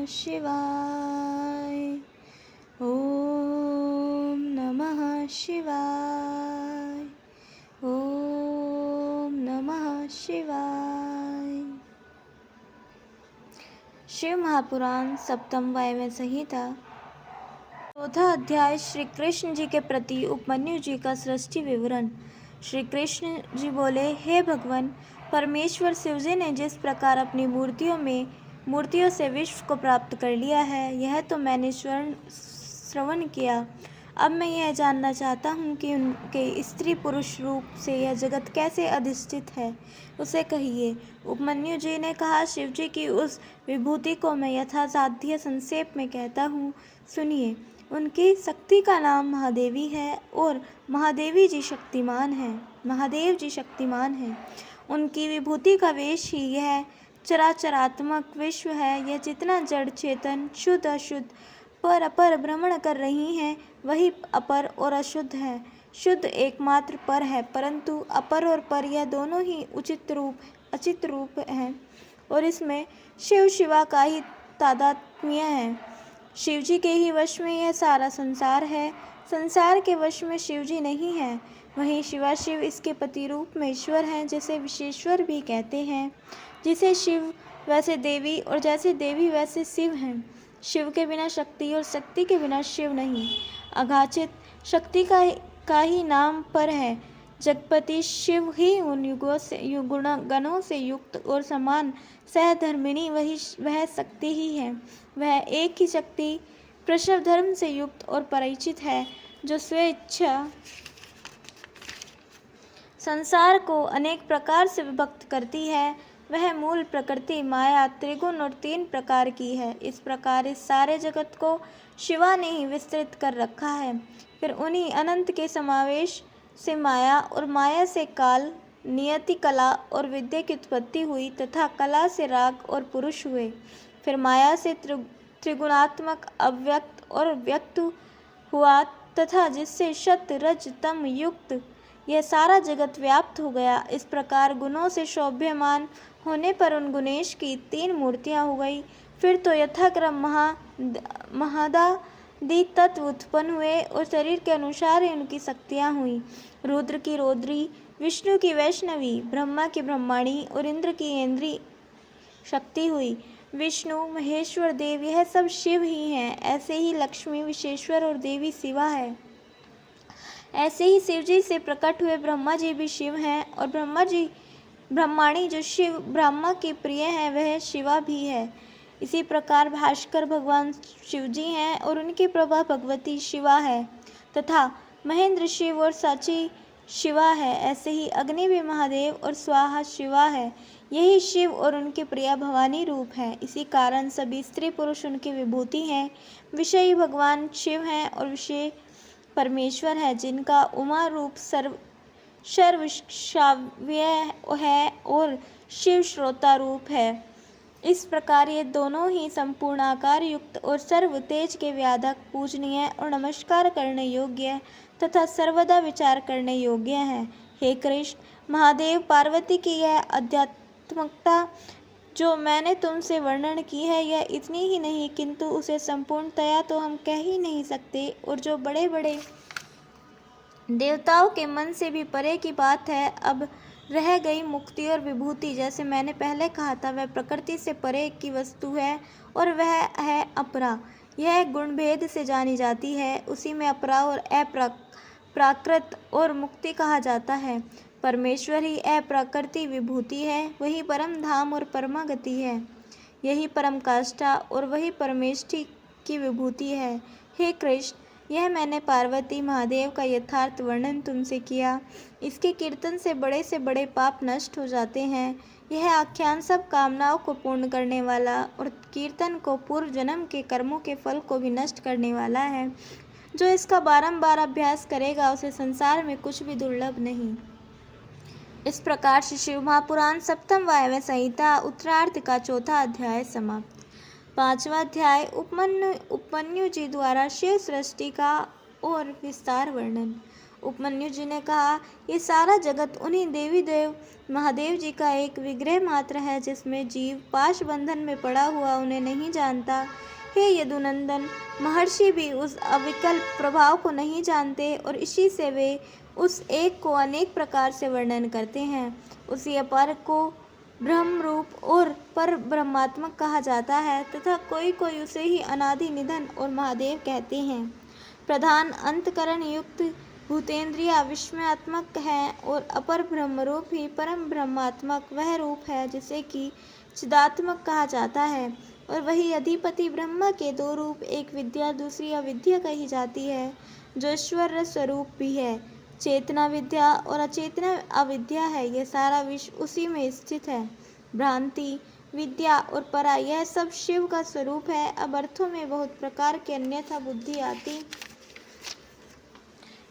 शिवाय। ओम नमः शिवाय। ओम नमः शिवाय। शिव महापुराण सप्तम वायव्य संहिता चौथा अध्याय। श्री कृष्ण जी के प्रति उपमन्यु जी का सृष्टि विवरण। श्री कृष्ण जी बोले, हे भगवान, परमेश्वर शिवजी ने जिस प्रकार अपनी मूर्तियों से विश्व को प्राप्त कर लिया है, यह तो मैंने श्रवण किया। अब मैं यह जानना चाहता हूँ कि उनके स्त्री पुरुष रूप से यह जगत कैसे अधिष्ठित है, उसे कहिए। उपमन्यु जी ने कहा, शिवजी की उस विभूति को मैं यथासाध्य संक्षेप में कहता हूँ, सुनिए। उनकी शक्ति का नाम महादेवी है और महादेव जी शक्तिमान है। उनकी विभूति का वेश ही यह चराचरात्मक विश्व है। यह जितना जड़ चेतन शुद्ध अशुद्ध पर अपर भ्रमण कर रही हैं, वही अपर और अशुद्ध है। शुद्ध एकमात्र पर है, परंतु अपर और पर यह दोनों ही अचित रूप हैं और इसमें शिव शिवा का ही तादात्म्य है। शिवजी के ही वश में यह सारा संसार है, संसार के वश में शिवजी नहीं है। वहीं शिवाशिव इसके पति रूप में ईश्वर हैं, जिसे विशेश्वर भी कहते हैं। जिसे शिव वैसे देवी और जैसे देवी वैसे शिव हैं। शिव के बिना शक्ति और शक्ति के बिना शिव नहीं। अघाचित शक्ति का ही नाम पर है। जगपति शिव ही उन गणों से युक्त और समान सहधर्मिणी वह शक्ति ही है। वह एक ही शक्ति प्रसव धर्म से युक्त और परिचित है, जो स्वेच्छा संसार को अनेक प्रकार से विभक्त करती है। वह मूल प्रकृति माया त्रिगुण और 3 प्रकार की है। इस प्रकार इस सारे जगत को शिवा ने ही विस्तृत कर रखा है। फिर उन्हीं अनंत के समावेश से माया और माया से काल, नियति, कला और विद्या की उत्पत्ति हुई तथा कला से राग और पुरुष हुए। फिर माया से त्रिगुणात्मक अव्यक्त और व्यक्त हुआ तथा जिससे शत रज तम युक्त यह सारा जगत व्याप्त हो गया। इस प्रकार गुणों से शोभ्यमान होने पर उन गुणेश की 3 मूर्तियां हो गई। फिर तो यथाक्रम महादादि तत्व उत्पन्न हुए और शरीर के अनुसार ही उनकी शक्तियां हुई। रुद्र की रौद्री, विष्णु की वैष्णवी, ब्रह्मा की ब्रह्माणी और इंद्र की इंद्री शक्ति हुई। विष्णु, महेश्वर, देव यह सब शिव ही हैं। ऐसे ही लक्ष्मी विशेश्वर और देवी शिवा है। ऐसे ही शिवजी से प्रकट हुए ब्रह्मा जी भी शिव हैं और ब्रह्माणी जो शिव ब्रह्मा की प्रिय है, वह शिवा भी है। इसी प्रकार भास्कर भगवान शिवजी हैं और उनकी प्रभा भगवती शिवा है तथा महेंद्र शिव और साची शिवा है। ऐसे ही अग्नि भी महादेव और स्वाहा शिवा है। यही शिव और उनकी प्रिया भवानी रूप है। इसी कारण सभी स्त्री पुरुष उनकी विभूति हैं। विषयी भगवान शिव हैं और विषय परमेश्वर है, जिनका उमा रूप सर्वश्राव्य है और शिव श्रोता रूप है। इस प्रकार ये दोनों ही संपूर्ण आकार युक्त और सर्व तेज के व्याधक, पूजनीय और नमस्कार करने योग्य तथा सर्वदा विचार करने योग्य है। हे कृष्ण, महादेव पार्वती की यह आध्यात्मिकता जो मैंने तुमसे वर्णन की है, यह इतनी ही नहीं किंतु उसे संपूर्णतया तो हम कह ही नहीं सकते, और जो बड़े बड़े देवताओं के मन से भी परे की बात है। अब रह गई मुक्ति और विभूति। जैसे मैंने पहले कहा था, वह प्रकृति से परे की वस्तु है और वह है अपरा। यह गुण भेद से जानी जाती है। उसी में अपरा और अप्राकृत और मुक्ति कहा जाता है। परमेश्वर ही अप्राकृति विभूति है। वही परम धाम और परमा गति है। यही परम काष्ठा और वही परमेष्ठी की विभूति है। हे कृष्ण, यह मैंने पार्वती महादेव का यथार्थ वर्णन तुमसे किया। इसके कीर्तन से बड़े पाप नष्ट हो जाते हैं। यह आख्यान सब कामनाओं को पूर्ण करने वाला और कीर्तन को पूर्व जन्म के कर्मों के फल को भी नष्ट करने वाला है। जो इसका बारंबार अभ्यास करेगा, उसे संसार में कुछ भी दुर्लभ नहीं। इस प्रकार से शिव महापुराण सप्तम वायव्य संहिता उत्तरार्ध का चौथा अध्याय समाप्त। 5वां अध्याय उपमन्यु जी द्वारा शिव सृष्टि का और विस्तार वर्णन। उपमन्यु जी ने कहा, ये सारा जगत उन्हीं देवी देव महादेव जी का एक विग्रह मात्र है, जिसमें जीव पाश बंधन में पड़ा हुआ उन्हें नहीं जानता। हे यदुनंदन, महर्षि भी उस अविकल्प प्रभाव को नहीं जानते और इसी से वे उस एक को अनेक प्रकार से वर्णन करते हैं। उसी अपर को ब्रह्म रूप और पर ब्रह्मात्मक कहा जाता है तथा कोई कोई उसे ही अनादि निधन और महादेव कहते हैं। प्रधान अंतकरण युक्त भूतेंद्रिय विस्मयात्मक है और अपर ब्रह्मरूप ही परम ब्रह्मात्मक वह रूप है जिसे कि चिदात्मक कहा जाता है। और वही अधिपति ब्रह्मा के दो रूप, एक विद्या दूसरी अविद्या कही जाती है, जो ईश्वर स्वरूप भी है। चेतना विद्या और अचेतना अविद्या है, यह सारा विश्व उसी में स्थित है। भ्रांति विद्या और परा यह सब शिव का स्वरूप है। अब अर्थों में बहुत प्रकार की अन्यथा बुद्धि आती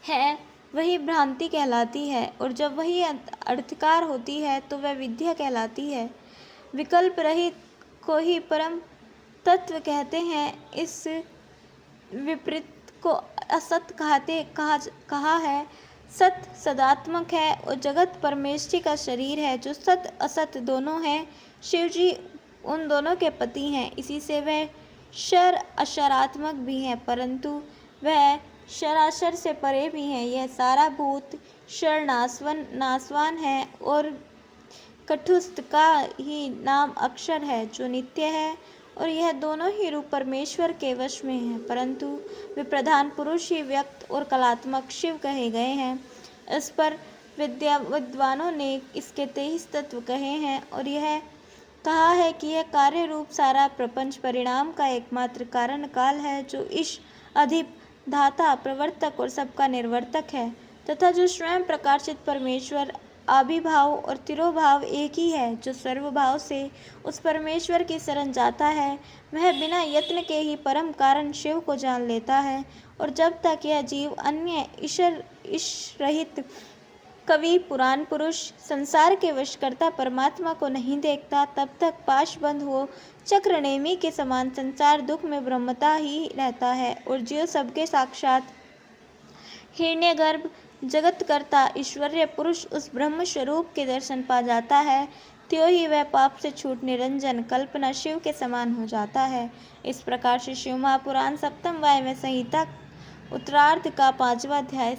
है, वही भ्रांति कहलाती है, और जब वही अर्थकार होती है तो वह विद्या कहलाती है। विकल्प रहित को ही परम तत्व कहते हैं। इस विपरीत को असत कहा है। सत सदात्मक है और जगत परमेष्टि का शरीर है, जो सत असत दोनों हैं। शिव जी उन दोनों के पति हैं, इसी से वह शर अशरात्मक भी हैं, परंतु वह शराशर से परे भी हैं। यह सारा भूत शर नासवान है और कठुस्त का ही नाम अक्षर है, जो नित्य है, और यह दोनों ही रूप परमेश्वर के वश में हैं, परंतु वे प्रधान पुरुष ही व्यक्त और कलात्मक शिव कहे गए हैं। इस पर विद्वानों ने इसके 23 तत्व कहे हैं और यह कहा है कि यह कार्य रूप सारा प्रपंच परिणाम का एकमात्र कारण काल है, जो ईश अधिप धाता प्रवर्तक और सबका निर्वर्तक है, तथा जो स्वयं प्रकाशित परमेश्वर आविर्भाव और तिरोभाव एक ही है। जो सर्वभाव से उस परमेश्वर की शरण जाता है, वह बिना यत्न के ही परम कारण शिव को जान लेता है। और जब तक यह जीव अन्य ईश रहित कवि पुराण पुरुष संसार के वशकर्ता परमात्मा को नहीं देखता, तब तक पाशबंद हो चक्रनेमी के समान संसार दुख में ब्रह्मता ही रहता है। और जो सबके साक्षात हिरण्यगर्भ जगतकर्ता ईश्वरीय पुरुष उस ब्रह्म स्वरूप के दर्शन पा जाता है, त्यों ही वह पाप से छूट निरंजन कल्पना शिव के समान हो जाता है। इस प्रकार से शिव महापुराण सप्तम वायव्य संहिता उत्तरार्ध का 5वां अध्याय